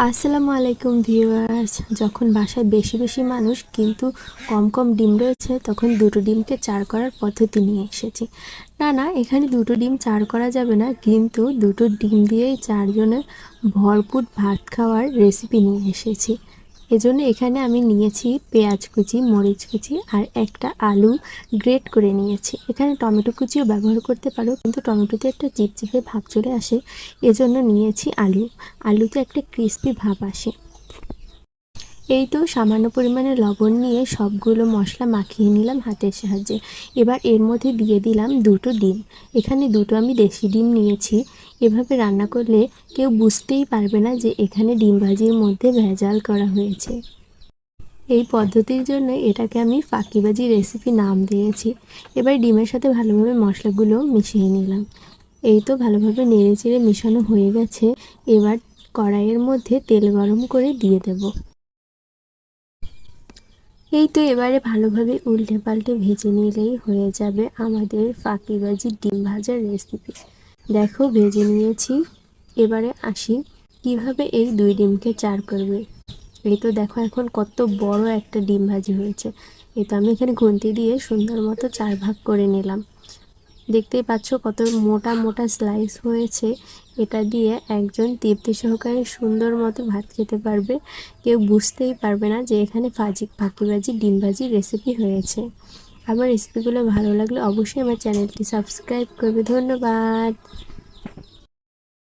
আসসালামু আলাইকুম ভিউয়ার্স। যখন বাসায় বেশি বেশি মানুষ কিন্তু কম কম ডিম রয়েছে, তখন দুটো ডিমকে চার করার পদ্ধতি নিয়ে এসেছি। না, এখানে দুটো ডিম চার করা যাবে না, কিন্তু দুটো ডিম দিয়েই চারজনের ভরপুর ভাত খাওয়ার রেসিপি নিয়ে এসেছি। এজন্য এখানে আমি নিয়েছি পেঁয়াজ কুচি, মরিচ কুচি আর একটা আলু গ্রেট করে নিয়েছি। এখানে টমেটো কুচিও ব্যবহার করতে পারো, কিন্তু টমেটোতে একটা চিপচিপে ভাব চলে আসে, এজন্য নিয়েছি আলু। আলুতে একটা ক্রিস্পি ভাব আসে। এই তো সামান্য পরিমাণে লবণ নিয়ে সবগুলো মশলা মাখিয়ে নিলাম হাতের সাহায্যে। এবার এর মধ্যে দিয়ে দিলাম দুটো ডিম। এখানে দুটো আমি দেশি ডিম নিয়েছি। এভাবে রান্না করলে কেউ বুঝতেই পারবে না যে এখানে ডিম ভাজির মধ্যে ভেজাল করা হয়েছে। এই পদ্ধতির জন্য এটাকে আমি ফাঁকিবাজি রেসিপি নাম দিয়েছি। এবার ডিমের সাথে ভালোভাবে মশলাগুলো মিশিয়ে নিলাম। এই তো ভালোভাবে নেড়েচেড়ে মেশানো হয়ে গেছে। এবার কড়াইয়ের মধ্যে তেল গরম করে দিয়ে দেব। এই তো এবারে ভালোভাবে উল্টে পাল্টে ভেজে নিলেই হয়ে যাবে আমাদের ফাঁকিবাজি ডিম ভাজার রেসিপি। দেখো ভেজে নিয়েছি। এবারে আসি কিভাবে এই দুই ডিমকে চার করবে। এই তো দেখো এখন কত বড় একটা ডিম ভাজি হয়েছে। এই তো আমি এখানে খুন্তি দিয়ে সুন্দর মতো চার ভাগ করে নিলাম। দেখতেই পাচ্ছ কত মোটা মোটা স্লাইস হয়েছে। এটা দিয়ে একজন তৃপ্তি সহকারে সুন্দর মতো ভাত খেতে পারবে। কেউ বুঝতেই পারবে না যে এখানে ফাঁকিবাজি ডিম ভাজি রেসিপি হয়েছে। আমার রেসিপিগুলো ভালো লাগলে অবশ্যই আমার চ্যানেলটি সাবস্ক্রাইব করবে। ধন্যবাদ।